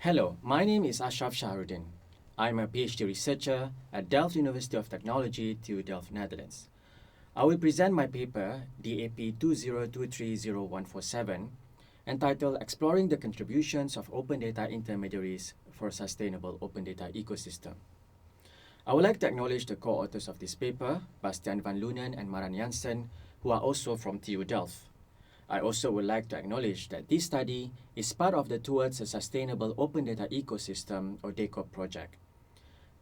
Hello, my name is Ashraf Shaharudin. I'm a PhD researcher at Delft University of Technology, TU Delft, Netherlands. I will present my paper, DAP 20230147, entitled Exploring the Contributions of Open Data Intermediaries for a Sustainable Open Data Ecosystem. I would like to acknowledge the co-authors of this paper, Bastiaan van Loenen and Maran Jansen, who are also from TU Delft. I also would like to acknowledge that this study is part of the Towards a Sustainable Open Data Ecosystem or DACOP project.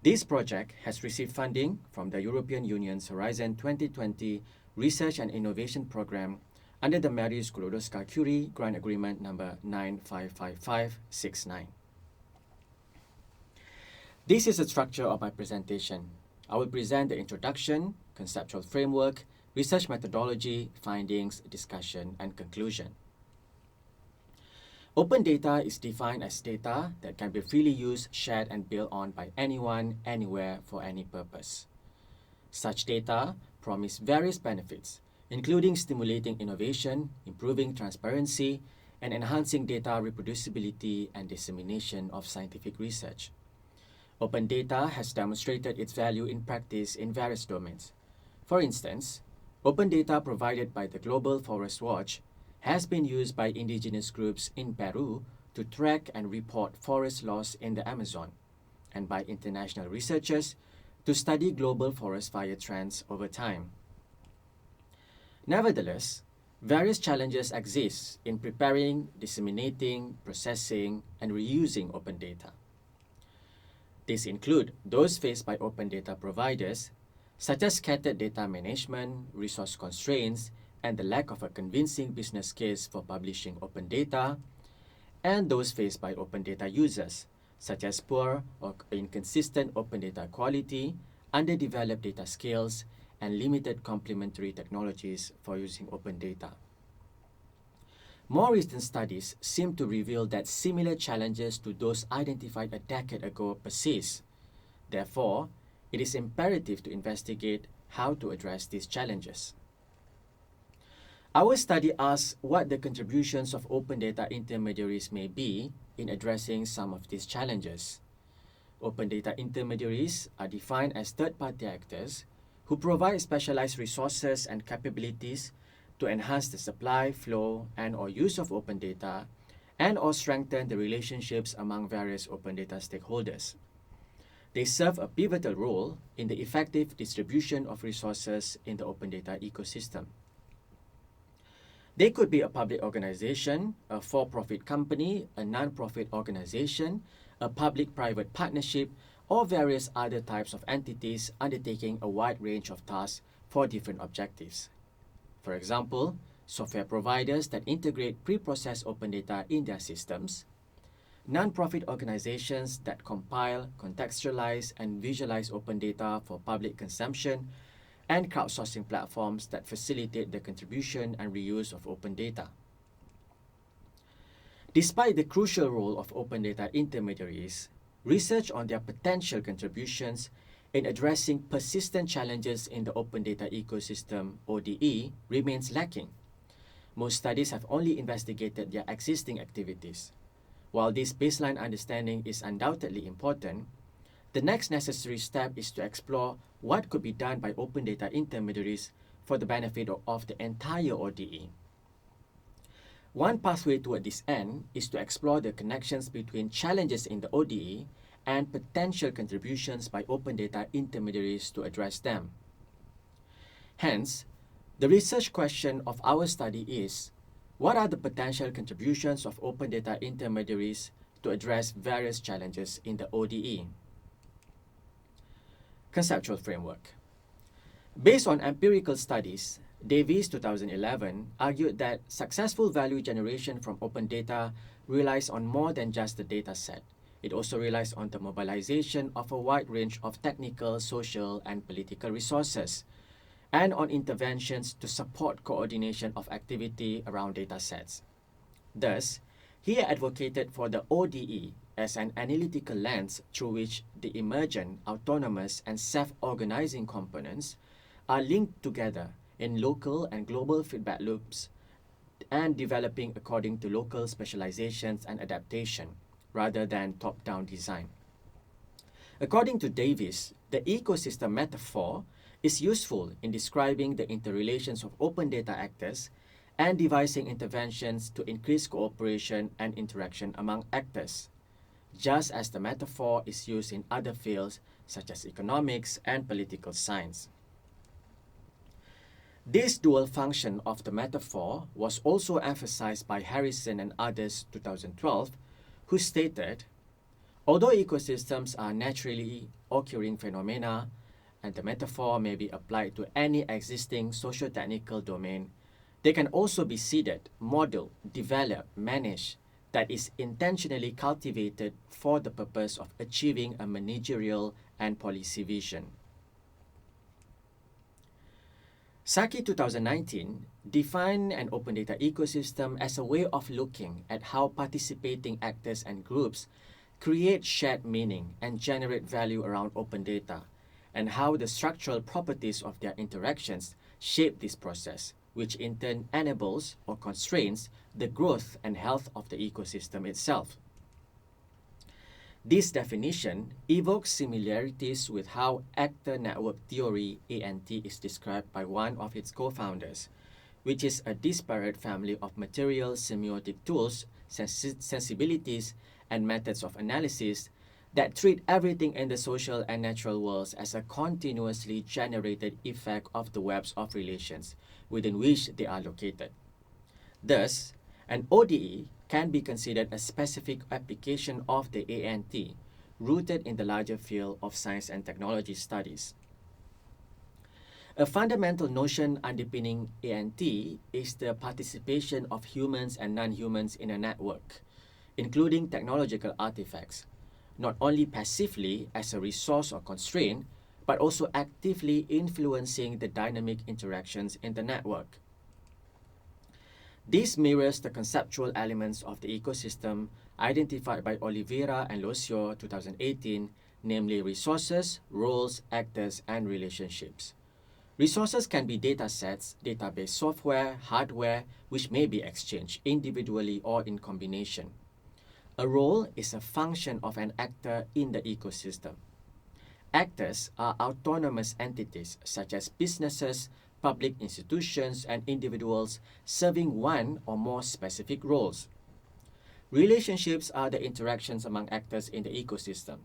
This project has received funding from the European Union's Horizon 2020 Research and Innovation Programme under the Marie Skłodowska-Curie Grant Agreement number 955569. This is the structure of my presentation. I will present the introduction, conceptual framework, research methodology, findings, discussion, and conclusion. Open data is defined as data that can be freely used, shared, and built on by anyone, anywhere, for any purpose. Such data promise various benefits, including stimulating innovation, improving transparency, and enhancing data reproducibility and dissemination of scientific research. Open data has demonstrated its value in practice in various domains. For instance, open data provided by the Global Forest Watch has been used by indigenous groups in Peru to track and report forest loss in the Amazon, and by international researchers to study global forest fire trends over time. Nevertheless, various challenges exist in preparing, disseminating, processing, and reusing open data. These include those faced by open data providers, such as scattered data management, resource constraints, and the lack of a convincing business case for publishing open data, and those faced by open data users, such as poor or inconsistent open data quality, underdeveloped data skills, and limited complementary technologies for using open data. More recent studies seem to reveal that similar challenges to those identified a decade ago persist. Therefore, it is imperative to investigate how to address these challenges. Our study asks what the contributions of open data intermediaries may be in addressing some of these challenges. Open data intermediaries are defined as third-party actors who provide specialized resources and capabilities to enhance the supply, flow, and/or use of open data and/or strengthen the relationships among various open data stakeholders. They serve a pivotal role in the effective distribution of resources in the open data ecosystem. They could be a public organization, a for-profit company, a non-profit organization, a public-private partnership, or various other types of entities undertaking a wide range of tasks for different objectives. For example, software providers that integrate pre-processed open data in their systems, non-profit organizations that compile, contextualize, and visualize open data for public consumption, and crowdsourcing platforms that facilitate the contribution and reuse of open data. Despite the crucial role of open data intermediaries, research on their potential contributions in addressing persistent challenges in the open data ecosystem, ODE, remains lacking. Most studies have only investigated their existing activities. While this baseline understanding is undoubtedly important, the next necessary step is to explore what could be done by open data intermediaries for the benefit of the entire ODE. One pathway toward this end is to explore the connections between challenges in the ODE and potential contributions by open data intermediaries to address them. Hence, the research question of our study is, what are the potential contributions of open data intermediaries to address various challenges in the ODE? Conceptual framework. Based on empirical studies, Davies 2011 argued that successful value generation from open data relies on more than just the data set. It also relies on the mobilization of a wide range of technical, social, and political resources, and on interventions to support coordination of activity around data sets. Thus, he advocated for the ODE as an analytical lens through which the emergent, autonomous, and self-organizing components are linked together in local and global feedback loops and developing according to local specializations and adaptation, rather than top-down design. According to Davis, the ecosystem metaphor is useful in describing the interrelations of open data actors and devising interventions to increase cooperation and interaction among actors, just as the metaphor is used in other fields such as economics and political science. This dual function of the metaphor was also emphasized by Harrison and others 2012, who stated, although ecosystems are naturally occurring phenomena, and the metaphor may be applied to any existing socio-technical domain, they can also be seeded, modeled, developed, managed, that is intentionally cultivated for the purpose of achieving a managerial and policy vision. Saki 2019 defined an open data ecosystem as a way of looking at how participating actors and groups create shared meaning and generate value around open data, and how the structural properties of their interactions shape this process, which in turn enables or constrains the growth and health of the ecosystem itself. This definition evokes similarities with how actor network theory (ANT) is described by one of its co-founders, which is a disparate family of material semiotic tools, sensibilities, and methods of analysis that treat everything in the social and natural worlds as a continuously generated effect of the webs of relations within which they are located. Thus, an ODE can be considered a specific application of the ANT, rooted in the larger field of science and technology studies. A fundamental notion underpinning ANT is the participation of humans and non-humans in a network, including technological artifacts, not only passively as a resource or constraint, but also actively influencing the dynamic interactions in the network. This mirrors the conceptual elements of the ecosystem identified by Oliveira and Locio 2018, namely resources, roles, actors, and relationships. Resources can be data sets, database software, hardware, which may be exchanged individually or in combination. A role is a function of an actor in the ecosystem. Actors are autonomous entities such as businesses, public institutions, and individuals serving one or more specific roles. Relationships are the interactions among actors in the ecosystem.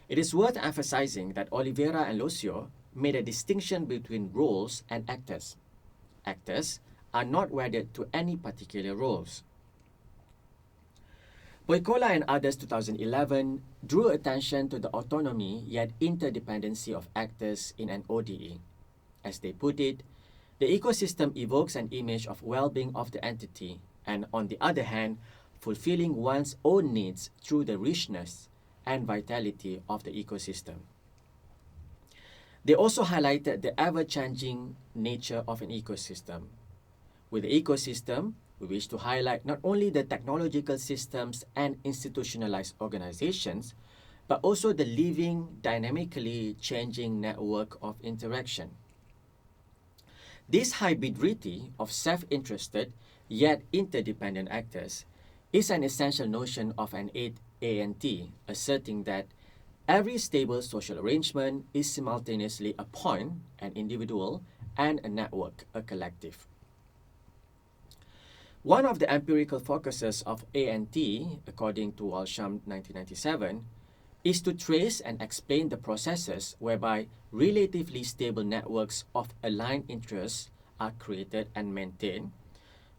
It is worth emphasizing that Oliveira and Locio made a distinction between roles and actors. Actors are not wedded to any particular roles. Boykola and others 2011 drew attention to the autonomy yet interdependency of actors in an ODE. As they put it, the ecosystem evokes an image of well-being of the entity and, on the other hand, fulfilling one's own needs through the richness and vitality of the ecosystem. They also highlighted the ever-changing nature of an ecosystem. With the ecosystem, we wish to highlight not only the technological systems and institutionalized organizations, but also the living, dynamically changing network of interaction. This hybridity of self-interested yet interdependent actors is an essential notion of an ANT, asserting that every stable social arrangement is simultaneously a point, an individual, and a network, a collective. One of the empirical focuses of ANT, according to Walsham 1997, is to trace and explain the processes whereby relatively stable networks of aligned interests are created and maintained,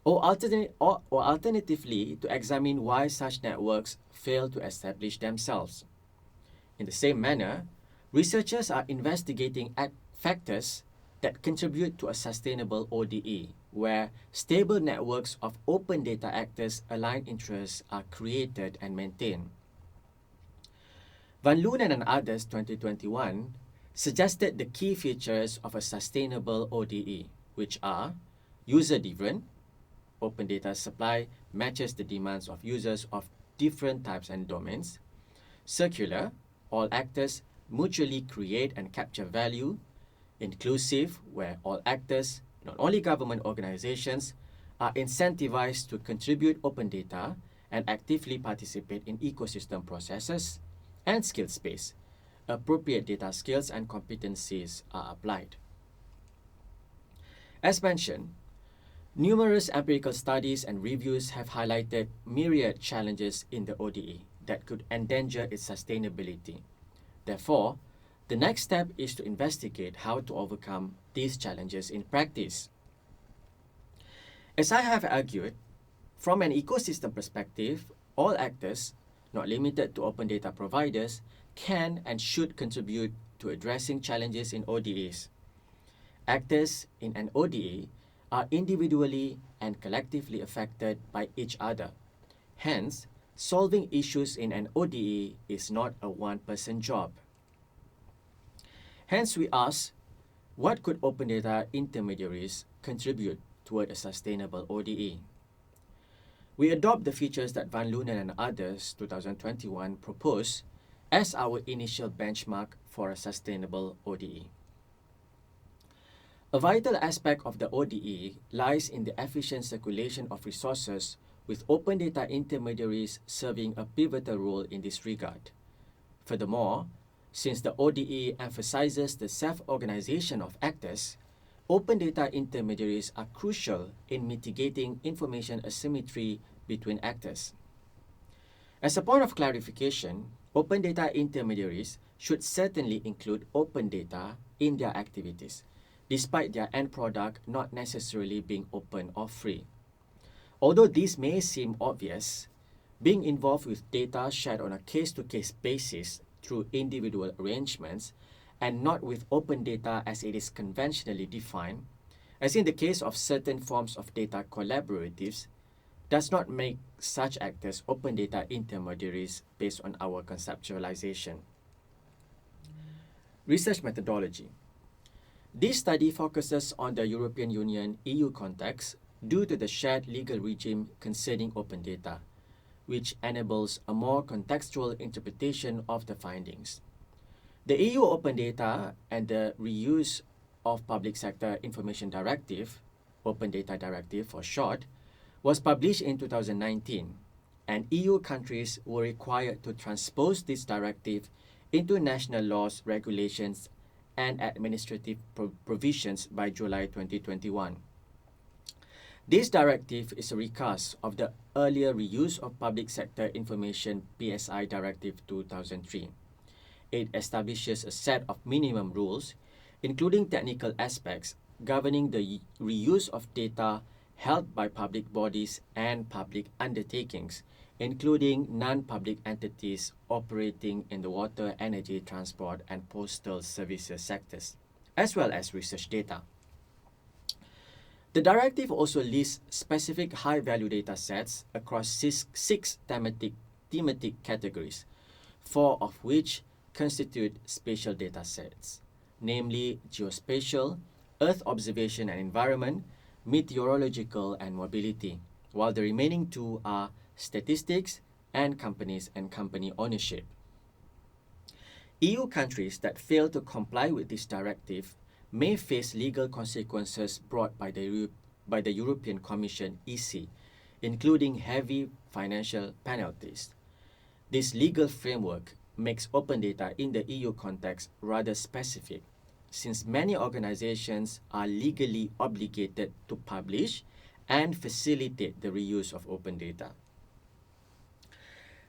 or alternatively to examine why such networks fail to establish themselves. In the same manner, researchers are investigating factors that contribute to a sustainable ODE, where stable networks of open data actors' aligned interests are created and maintained. Van Loenen and others 2021 suggested the key features of a sustainable ODE, which are user-driven. Open data supply matches the demands of users of different types and domains. Circular, all actors mutually create and capture value. Inclusive, where all actors, not only government organizations, are incentivized to contribute open data and actively participate in ecosystem processes and skill space. Appropriate data skills and competencies are applied. As mentioned, numerous empirical studies and reviews have highlighted myriad challenges in the ODE that could endanger its sustainability. Therefore, the next step is to investigate how to overcome these challenges in practice. As I have argued, from an ecosystem perspective, all actors, not limited to open data providers, can and should contribute to addressing challenges in ODEs. Actors in an ODE are individually and collectively affected by each other. Hence, solving issues in an ODE is not a one-person job. Hence, we ask, what could open data intermediaries contribute toward a sustainable ODE? We adopt the features that Van Loenen and others, 2021, propose as our initial benchmark for a sustainable ODE. A vital aspect of the ODE lies in the efficient circulation of resources, with open data intermediaries serving a pivotal role in this regard. Furthermore, since the ODE emphasizes the self-organization of actors, open data intermediaries are crucial in mitigating information asymmetry between actors. As a point of clarification, open data intermediaries should certainly include open data in their activities, despite their end product not necessarily being open or free. Although this may seem obvious, being involved with data shared on a case-to-case basis through individual arrangements and not with open data as it is conventionally defined, as in the case of certain forms of data collaboratives, does not make such actors open data intermediaries based on our conceptualization. Research methodology. This study focuses on the European Union EU context due to the shared legal regime concerning open data, which enables a more contextual interpretation of the findings. The EU Open Data and the Reuse of Public Sector Information Directive, Open Data Directive for short, was published in 2019, and EU countries were required to transpose this directive into national laws, regulations, and administrative provisions by July 2021. This directive is a recast of the earlier Reuse of Public Sector Information PSI Directive 2003. It establishes a set of minimum rules, including technical aspects, governing the reuse of data held by public bodies and public undertakings, including non-public entities operating in the water, energy, transport, and postal services sectors, as well as research data. The directive also lists specific high-value data sets across six thematic categories, 4 of which constitute spatial data sets, namely geospatial, Earth observation and environment, meteorological, and mobility, while the remaining 2 are statistics and companies and company ownership. EU countries that fail to comply with this directive may face legal consequences brought by the European Commission (EC), including heavy financial penalties. This legal framework makes open data in the EU context rather specific, since many organizations are legally obligated to publish and facilitate the reuse of open data.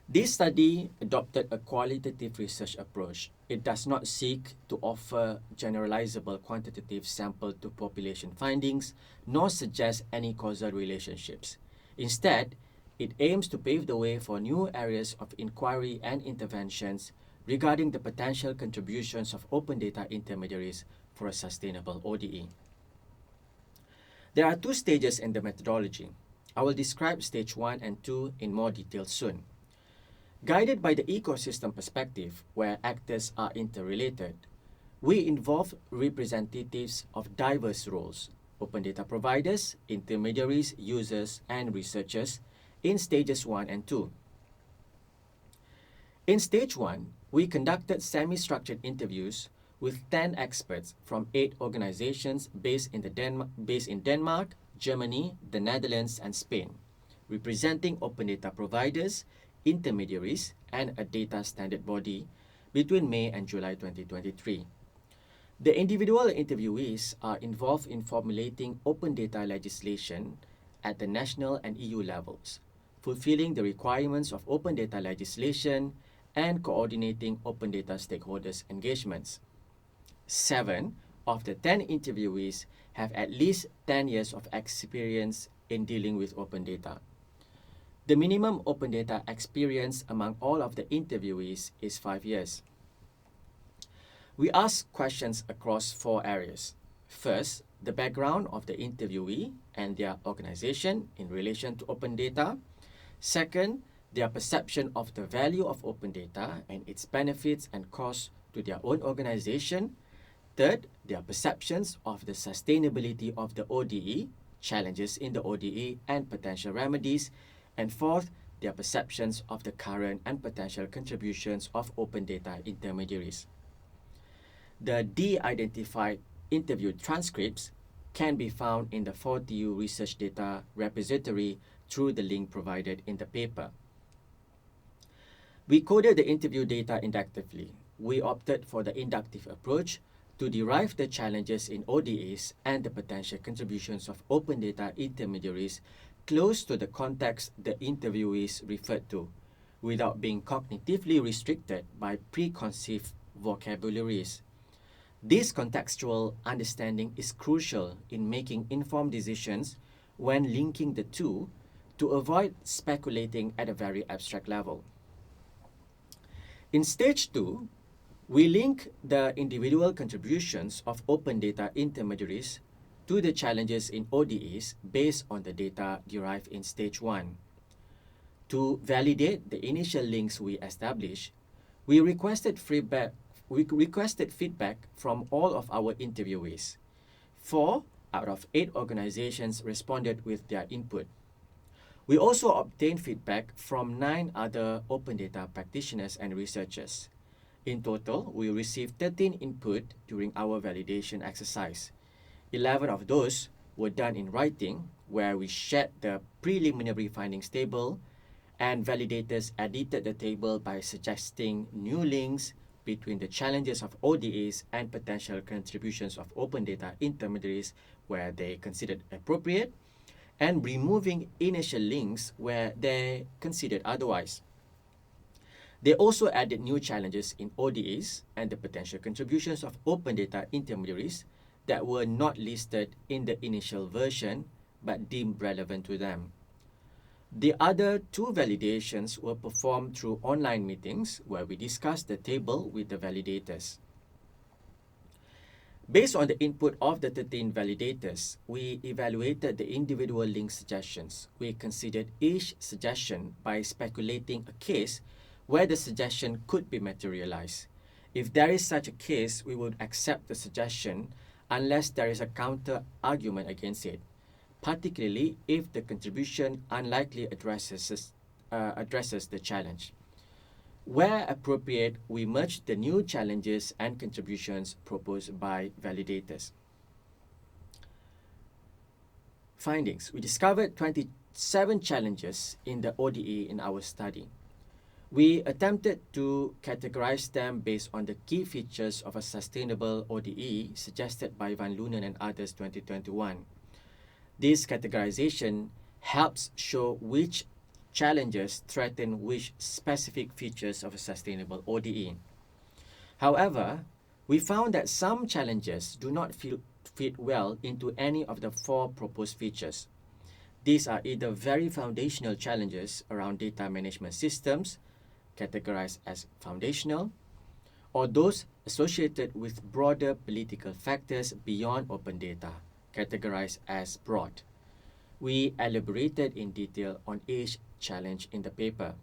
This study adopted a qualitative research approach. It does not seek to offer generalizable quantitative sample-to-population findings, nor suggest any causal relationships. Instead, it aims to pave the way for new areas of inquiry and interventions regarding the potential contributions of open data intermediaries for a sustainable ODE. There are 2 stages in the methodology. I will describe stage 1 and 2 in more detail soon. Guided by the ecosystem perspective, where actors are interrelated, we involve representatives of diverse roles, open data providers, intermediaries, users, and researchers in stages 1 and 2. In stage 1, we conducted semi-structured interviews with 10 experts from 8 organizations based in Denmark, Germany, the Netherlands, and Spain, representing open data providers, intermediaries, and a data standard body between May and July 2023. The individual interviewees are involved in formulating open data legislation at the national and EU levels, fulfilling the requirements of open data legislation and coordinating open data stakeholders' engagements. 7 of the 10 interviewees have at least 10 years of experience in dealing with open data. The minimum open data experience among all of the interviewees is 5 years. We ask questions across 4 areas. First, the background of the interviewee and their organization in relation to open data. Second, their perception of the value of open data and its benefits and costs to their own organization. Third, their perceptions of the sustainability of the ODE, challenges in the ODE and potential remedies. And fourth, their perceptions of the current and potential contributions of open data intermediaries. The de-identified interview transcripts can be found in the 4TU Research Data Repository through the link provided in the paper. We coded the interview data inductively. We opted for the inductive approach to derive the challenges in ODAs and the potential contributions of open data intermediaries close to the context the interviewees referred to, without being cognitively restricted by preconceived vocabularies. This contextual understanding is crucial in making informed decisions when linking the two to avoid speculating at a very abstract level. In stage 2, we link the individual contributions of open data intermediaries to the challenges in ODEs based on the data derived in stage 1. To validate the initial links we established, we requested feedback from all of our interviewees. 4 out of 8 organizations responded with their input. We also obtained feedback from 9 other open data practitioners and researchers. In total, we received 13 input during our validation exercise. 11 of those were done in writing, where we shared the preliminary findings table, and validators edited the table by suggesting new links between the challenges of ODAs and potential contributions of open data intermediaries where they considered appropriate, and removing initial links where they considered otherwise. They also added new challenges in ODAs and the potential contributions of open data intermediaries that were not listed in the initial version but deemed relevant to them. The other 2 validations were performed through online meetings where we discussed the table with the validators. Based on the input of the 13 validators, we evaluated the individual link suggestions. We considered each suggestion by speculating a case where the suggestion could be materialized. If there is such a case, we would accept the suggestion unless there is a counter argument against it, particularly if the contribution unlikely addresses the challenge. Where appropriate, we merge the new challenges and contributions proposed by validators. Findings. We discovered 27 challenges in the ODE in our study. We attempted to categorize them based on the key features of a sustainable ODE suggested by Van Loenen and others 2021. This categorization helps show which challenges threaten which specific features of a sustainable ODE. However, we found that some challenges do not fit well into any of the 4 proposed features. These are either very foundational challenges around data management systems, categorized as foundational, or those associated with broader political factors beyond open data, categorized as broad. We elaborated in detail on each challenge in the paper.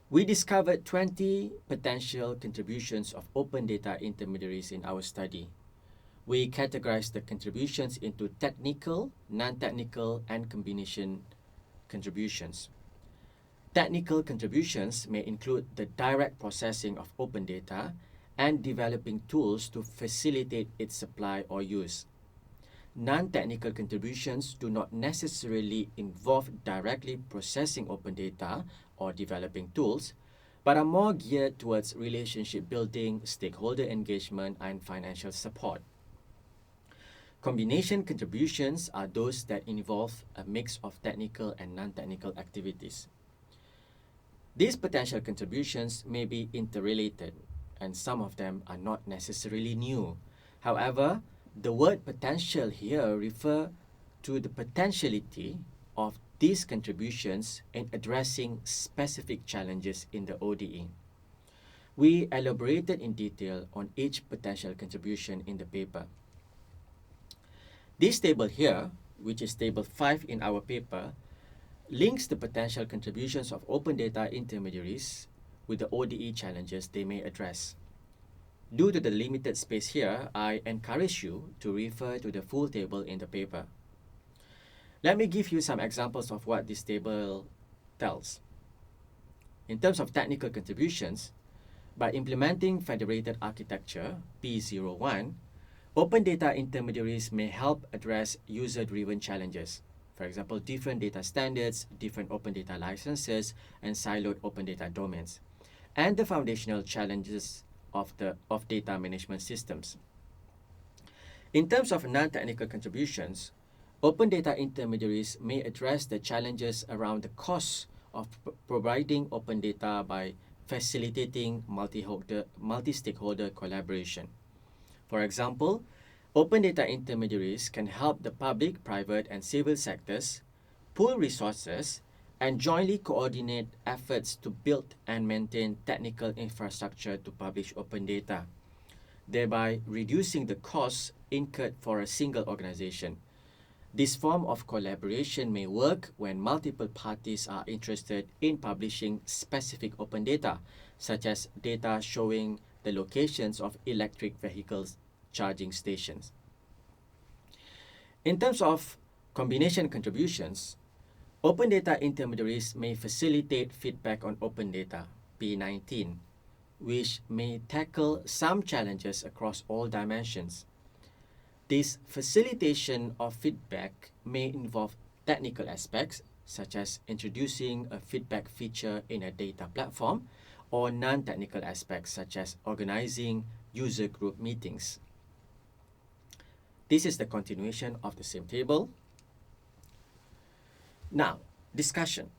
We discovered 20 potential contributions of open data intermediaries in our study. We categorized the contributions into technical, non-technical, and combination contributions. Technical contributions may include the direct processing of open data and developing tools to facilitate its supply or use. non-technical contributions do not necessarily involve directly processing open data or developing tools, but are more geared towards relationship building, stakeholder engagement, and financial support. Combination contributions are those that involve a mix of technical and non-technical activities. These potential contributions may be interrelated, and some of them are not necessarily new. However, the word potential here refers to the potentiality of these contributions in addressing specific challenges in the ODE. We elaborated in detail on each potential contribution in the paper. This table here, which is table 5 in our paper, links the potential contributions of open data intermediaries with the ODE challenges they may address. Due to the limited space here, I encourage you to refer to the full table in the paper. Let me give you some examples of what this table tells. In terms of technical contributions, by implementing federated architecture, P01, open data intermediaries may help address user-driven challenges. For example, different data standards, different open data licenses, and siloed open data domains, and the foundational challenges of data management systems. In terms of non-technical contributions, open data intermediaries may address the challenges around the costs of providing open data by facilitating multi-stakeholder collaboration. For example, open data intermediaries can help the public, private, and civil sectors pool resources and jointly coordinate efforts to build and maintain technical infrastructure to publish open data, thereby reducing the costs incurred for a single organization. This form of collaboration may work when multiple parties are interested in publishing specific open data, such as data showing the locations of electric vehicles charging stations. In terms of combination contributions, open data intermediaries may facilitate feedback on open data, P19, which may tackle some challenges across all dimensions. This facilitation of feedback may involve technical aspects, such as introducing a feedback feature in a data platform, or non-technical aspects, such as organizing user group meetings. This is the continuation of the same table. Now, discussion.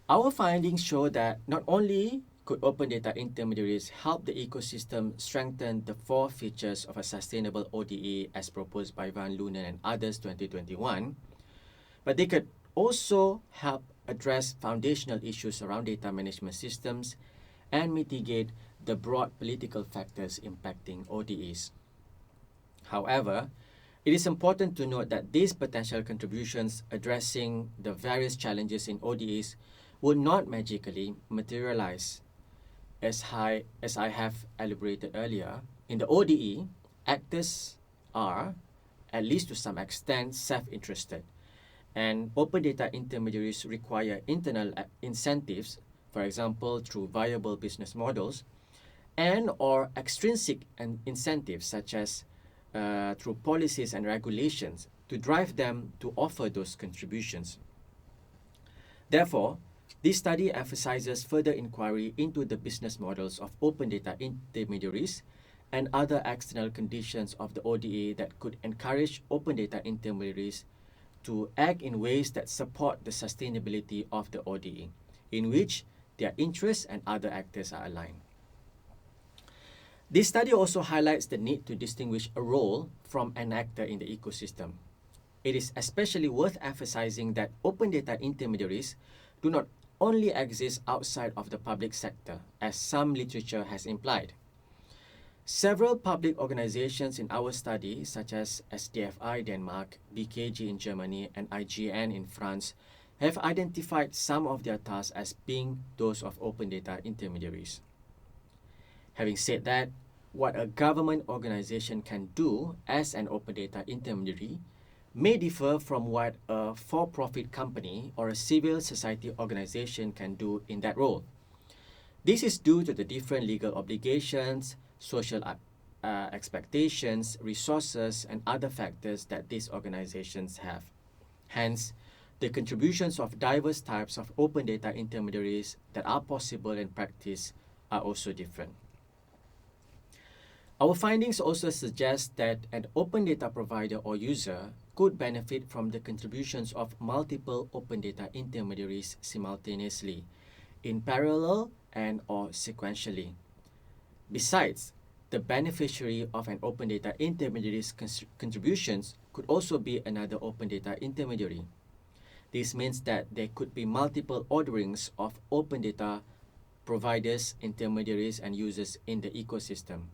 Our findings show that not only could open data intermediaries help the ecosystem strengthen the 4 features of a sustainable ODE as proposed by Van Loenen and others 2021, but they could also help address foundational issues around data management systems and mitigate the broad political factors impacting ODEs. However, it is important to note that these potential contributions addressing the various challenges in ODEs would not magically materialize. As I have elaborated earlier, in the ODE, actors are, at least to some extent, self-interested, and open data intermediaries require internal incentives, for example, through viable business models, and or extrinsic incentives such as through policies and regulations to drive them to offer those contributions. Therefore, this study emphasizes further inquiry into the business models of open data intermediaries and other external conditions of the ODE that could encourage open data intermediaries to act in ways that support the sustainability of the ODE, in which their interests and other actors are aligned. This study also highlights the need to distinguish a role from an actor in the ecosystem. It is especially worth emphasizing that open data intermediaries do not only exist outside of the public sector, as some literature has implied. Several public organizations in our study, such as SDFI Denmark, BKG in Germany, and IGN in France, have identified some of their tasks as being those of open data intermediaries. Having said that, what a government organization can do as an open data intermediary may differ from what a for-profit company or a civil society organization can do in that role. This is due to the different legal obligations, social expectations, resources, and other factors that these organizations have. Hence, the contributions of diverse types of open data intermediaries that are possible in practice are also different. Our findings also suggest that an open data provider or user could benefit from the contributions of multiple open data intermediaries simultaneously, in parallel and or sequentially. Besides, the beneficiary of an open data intermediary's contributions could also be another open data intermediary. This means that there could be multiple orderings of open data providers, intermediaries, and users in the ecosystem.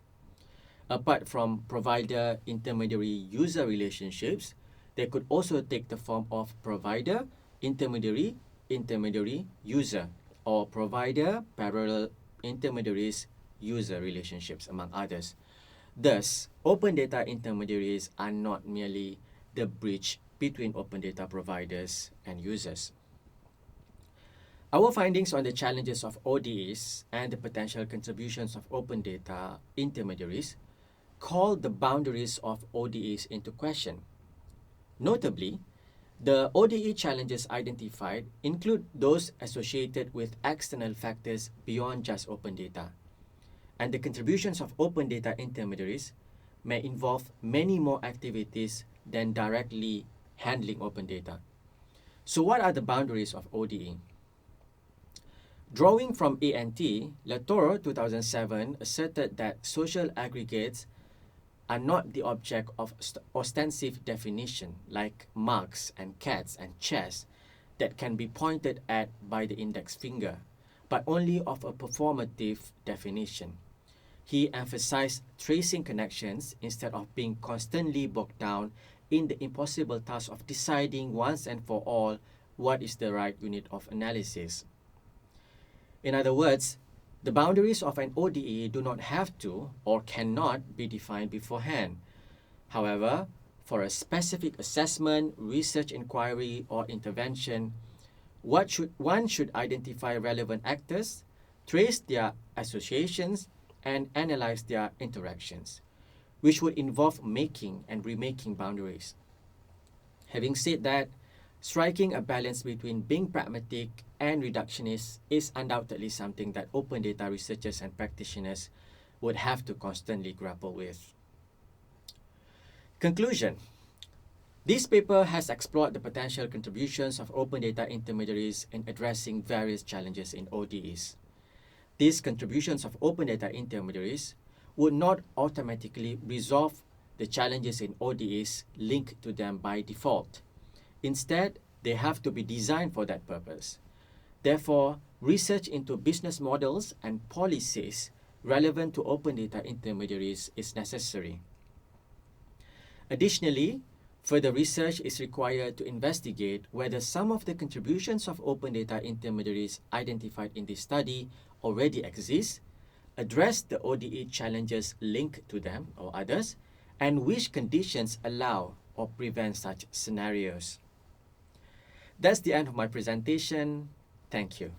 Apart from provider, intermediary, user relationships, they could also take the form of provider, intermediary, intermediary, user, or provider, parallel, intermediaries, user relationships, among others. Thus, open data intermediaries are not merely the bridge between open data providers and users. Our findings on the challenges of ODEs and the potential contributions of open data intermediaries call the boundaries of ODEs into question. Notably, the ODE challenges identified include those associated with external factors beyond just open data, and the contributions of open data intermediaries may involve many more activities than directly handling open data. So what are the boundaries of ODE? Drawing from ANT, Latour 2007 asserted that social aggregates are not the object of ostensive definition like marks and cats and chess that can be pointed at by the index finger, but only of a performative definition. He emphasized tracing connections instead of being constantly bogged down in the impossible task of deciding once and for all what is the right unit of analysis. In other words, the boundaries of an ODE do not have to or cannot be defined beforehand. However, for a specific assessment, research inquiry, or intervention, one should identify relevant actors, trace their associations, and analyze their interactions, which would involve making and remaking boundaries. Having said that, striking a balance between being pragmatic and reductionist is undoubtedly something that open data researchers and practitioners would have to constantly grapple with. Conclusion. This paper has explored the potential contributions of open data intermediaries in addressing various challenges in ODEs. These contributions of open data intermediaries would not automatically resolve the challenges in ODEs linked to them by default. Instead, they have to be designed for that purpose. Therefore, research into business models and policies relevant to open data intermediaries is necessary. Additionally, further research is required to investigate whether some of the contributions of open data intermediaries identified in this study already exist, address the ODE challenges linked to them or others, and which conditions allow or prevent such scenarios. That's the end of my presentation. Thank you.